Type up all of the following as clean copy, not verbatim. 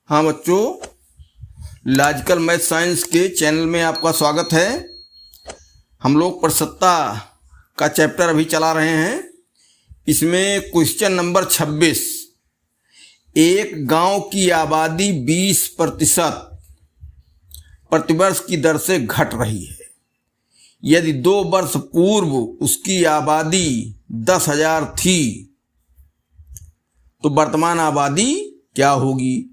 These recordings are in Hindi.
हाँ बच्चों, लॉजिकल मैथ साइंस के चैनल में आपका स्वागत है। हम लोग प्रसन्नता का चैप्टर अभी चला रहे हैं। इसमें क्वेश्चन नंबर 26, एक गांव की आबादी 20% प्रतिवर्ष की दर से घट रही है। यदि 2 वर्ष पूर्व उसकी आबादी 10,000 थी तो वर्तमान आबादी क्या होगी।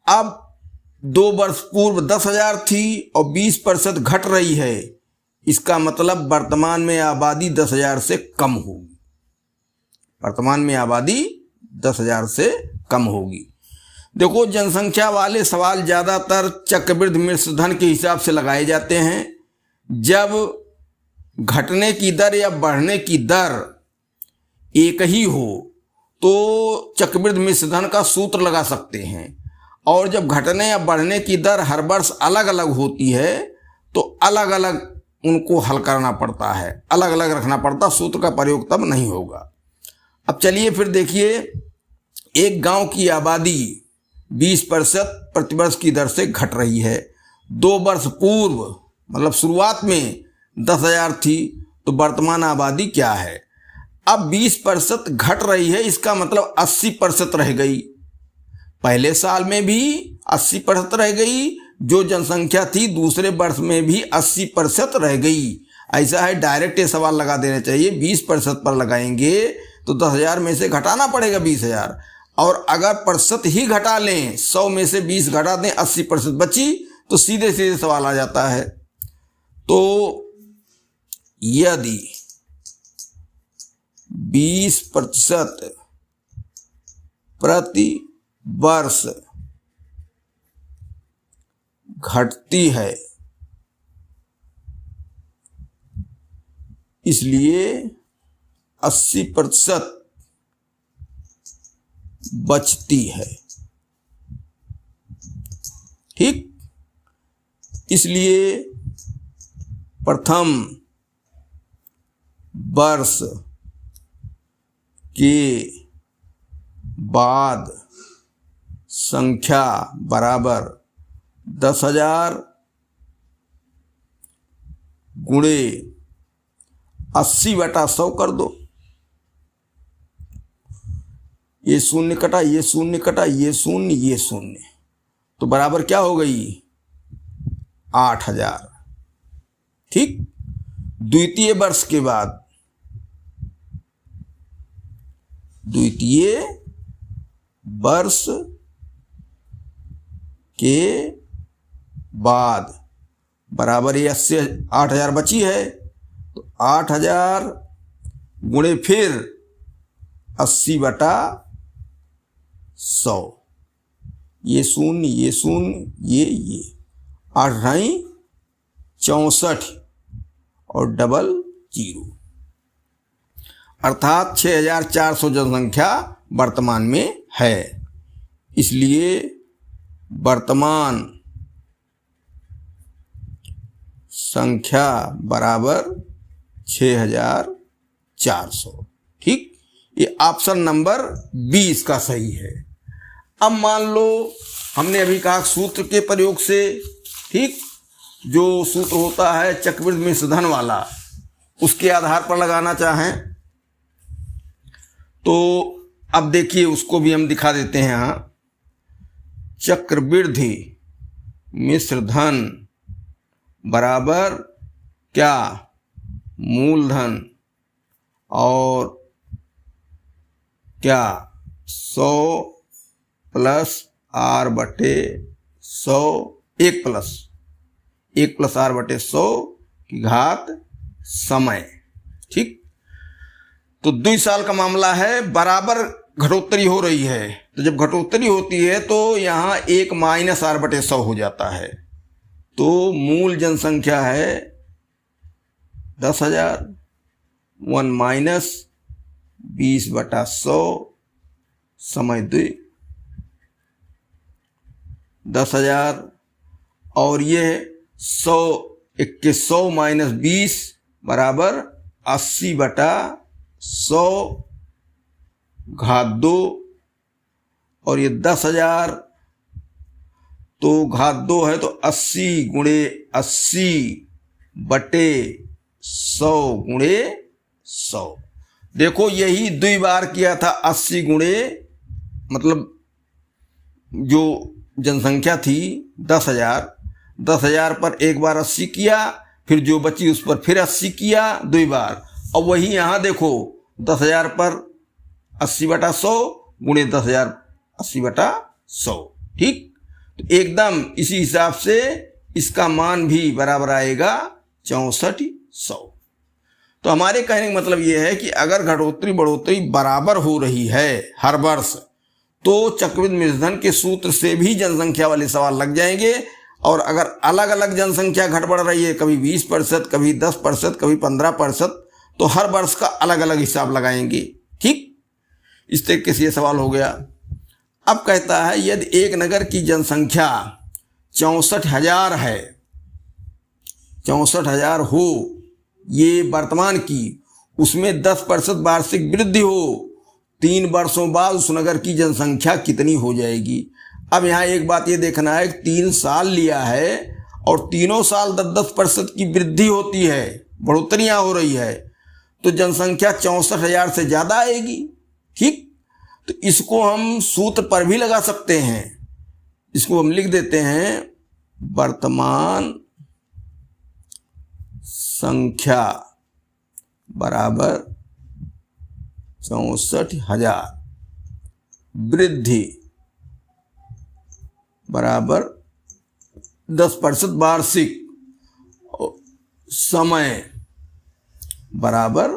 अब 2 वर्ष पूर्व 10,000 थी और 20% घट रही है, इसका मतलब वर्तमान में आबादी 10,000 से कम होगी। वर्तमान में आबादी 10,000 से कम होगी। देखो, जनसंख्या वाले सवाल ज़्यादातर चक्रवृद्धि मिश्र धन के हिसाब से लगाए जाते हैं। जब घटने की दर या बढ़ने की दर एक ही हो तो चक्रवृद्धि मिश्र धन का सूत्र लगा सकते हैं, और जब घटने या बढ़ने की दर हर वर्ष अलग अलग होती है तो अलग अलग उनको हल करना पड़ता है, अलग अलग रखना पड़ता, सूत्र का प्रयोग तब नहीं होगा। अब चलिए फिर देखिए, एक गांव की आबादी 20% प्रतिवर्ष की दर से घट रही है। 2 वर्ष पूर्व मतलब शुरुआत में 10,000 थी तो वर्तमान आबादी क्या है। अब 20% घट रही है, इसका मतलब 80% रह गई। पहले साल में भी 80% रह गई, जो जनसंख्या थी दूसरे वर्ष में भी 80% रह गई। ऐसा है, डायरेक्ट ये सवाल लगा देना चाहिए। 20% पर लगाएंगे तो 10,000 में से घटाना पड़ेगा 20,000, और अगर प्रतिशत ही घटा लें, 100 में से 20 घटा दें, 80% बची, तो सीधे सीधे सवाल आ जाता है। तो यदि 20% प्रति वर्ष घटती है, इसलिए 80% बचती है। ठीक, इसलिए प्रथम वर्ष के बाद संख्या बराबर 10,000 गुणे 80/100 कर दो। ये शून्य कटा, ये शून्य कटा, ये शून्य, ये शून्य, तो बराबर क्या हो गई, 8,000। ठीक, द्वितीय वर्ष के बाद, द्वितीय वर्ष के बाद बराबर ये 8,000 बची है, तो 8,000 गुणे फिर 80/100, ये शून्य, ये शून्य, ये 8 64 और डबल 0, अर्थात 6,400 जनसंख्या वर्तमान में है। इसलिए वर्तमान संख्या बराबर 6,400। ठीक, ये ऑप्शन नंबर 20 का सही है। अब मान लो हमने अभी कहा सूत्र के प्रयोग से, ठीक, जो सूत्र होता है चक्रवृद्धि मिश्र धन वाला, उसके आधार पर लगाना चाहें तो अब देखिए उसको भी हम दिखा देते हैं। यहाँ चक्रवृद्धि मिश्र धन बराबर क्या, मूलधन और क्या 100 प्लस r/100, 1 प्लस r/100 की घात समय। ठीक, तो 2 साल का मामला है, बराबर घटोत्तरी हो रही है। तो जब घटोत्तरी होती है तो यहाँ 1 माइनस r/100 हो जाता है। तो मूल जनसंख्या है 10,000, 1 माइनस 20/100 समय 2, 10,000, और ये 100 माइनस 20 बराबर 80/100 घात 2, और ये 10,000 तो घात 2 है तो 80 गुणे 80 बटे 100 गुणे 100। देखो यही 2 बार किया था। 80 गुणे मतलब जो जनसंख्या थी 10,000 पर एक बार 80 किया, फिर जो बची उस पर फिर 80 किया 2 बार। और वही यहाँ देखो 10,000 पर 80/100 गुणे 10,000 80/100। ठीक, तो एकदम इसी हिसाब से इसका मान भी बराबर आएगा 6400। तो हमारे कहने का मतलब यह है कि अगर घटोत्तरी बढ़ोतरी बराबर हो रही है हर वर्ष तो चक्रवृद्धि मृद्धन के सूत्र से भी जनसंख्या वाले सवाल लग जाएंगे। और अगर अलग अलग जनसंख्या घट बढ़ रही है, कभी 20%, कभी 10%, कभी 15%, तो हर वर्ष का अलग अलग हिसाब लगाएंगे। ठीक, इस तरीके से ये सवाल हो गया। अब कहता है यदि एक नगर की जनसंख्या 64,000 है, 64,000 हो ये वर्तमान की, उसमें 10% वार्षिक वृद्धि हो, 3 वर्षों बाद उस नगर की जनसंख्या कितनी हो जाएगी। अब यहाँ एक बात ये देखना है कि 3 साल लिया है और तीनों साल 10% की वृद्धि होती है, बढ़ोतरियाँ हो रही है, तो जनसंख्या 64,000 से ज़्यादा आएगी। ठीक, तो इसको हम सूत्र पर भी लगा सकते हैं। इसको हम लिख देते हैं वर्तमान संख्या बराबर 64,000, वृद्धि बराबर 10% वार्षिक, समय बराबर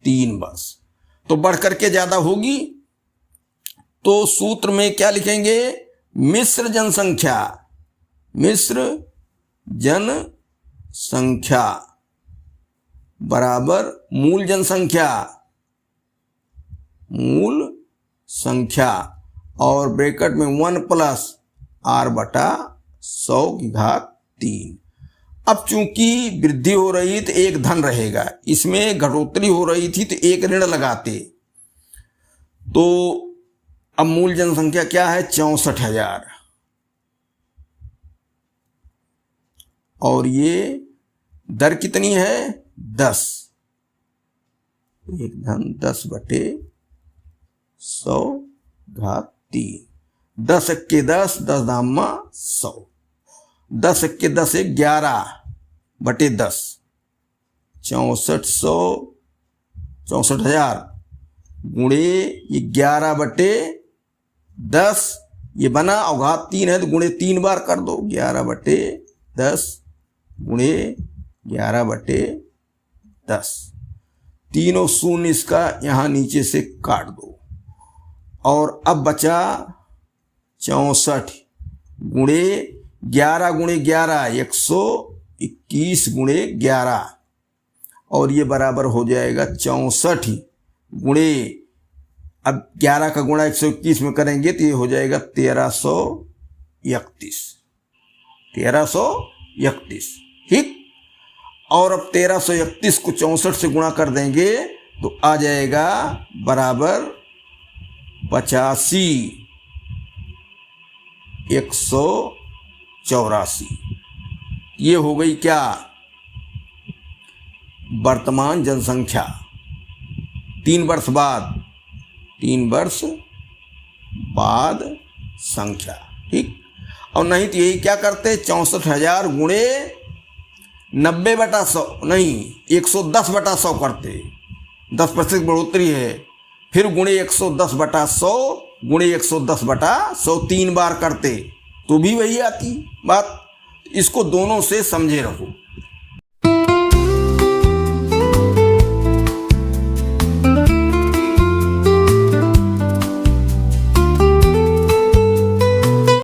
3 वर्ष। तो बढ़ करके ज्यादा होगी तो सूत्र में क्या लिखेंगे, मिश्र जनसंख्या, मिश्र जनसंख्या बराबर मूल जनसंख्या, मूल संख्या, और ब्रैकेट में 1 + r/100⁴। अब चूंकि वृद्धि हो रही तो एक धन रहेगा, इसमें घटोत्तरी हो रही थी तो एक ऋण लगाते। तो अब मूल जनसंख्या क्या है 64,000, और ये दर कितनी है 10, एक धन 10/100⁴। 10 × 10, 10 दामा 100, 10 × 10 = 11/10, 64,000 गुणे ये 11/10, ये बना, और घात 3 है तो गुणे 3 बार कर दो, 11/10 गुणे 11/10, तीनों शून्य इसका यहाँ नीचे से काट दो। और अब बचा 64 गुणे 11 गुणे 11 121 गुणे 11, और ये बराबर हो जाएगा 64 गुणे, अब 11 का गुणा 121 में करेंगे तो ये हो जाएगा 1331। ठीक, और अब 1331 को 64 से गुणा कर देंगे तो आ जाएगा बराबर 85 184। ये हो गई क्या वर्तमान जनसंख्या 3 वर्ष बाद संख्या। ठीक, और नहीं तो यही क्या करते 64,000 गुणे 90/100 नहीं 110/100 करते, 10% बढ़ोतरी है, फिर गुणे 110/100 गुणे 110/100 3 बार करते तो भी वही आती बात। इसको दोनों से समझे रहो।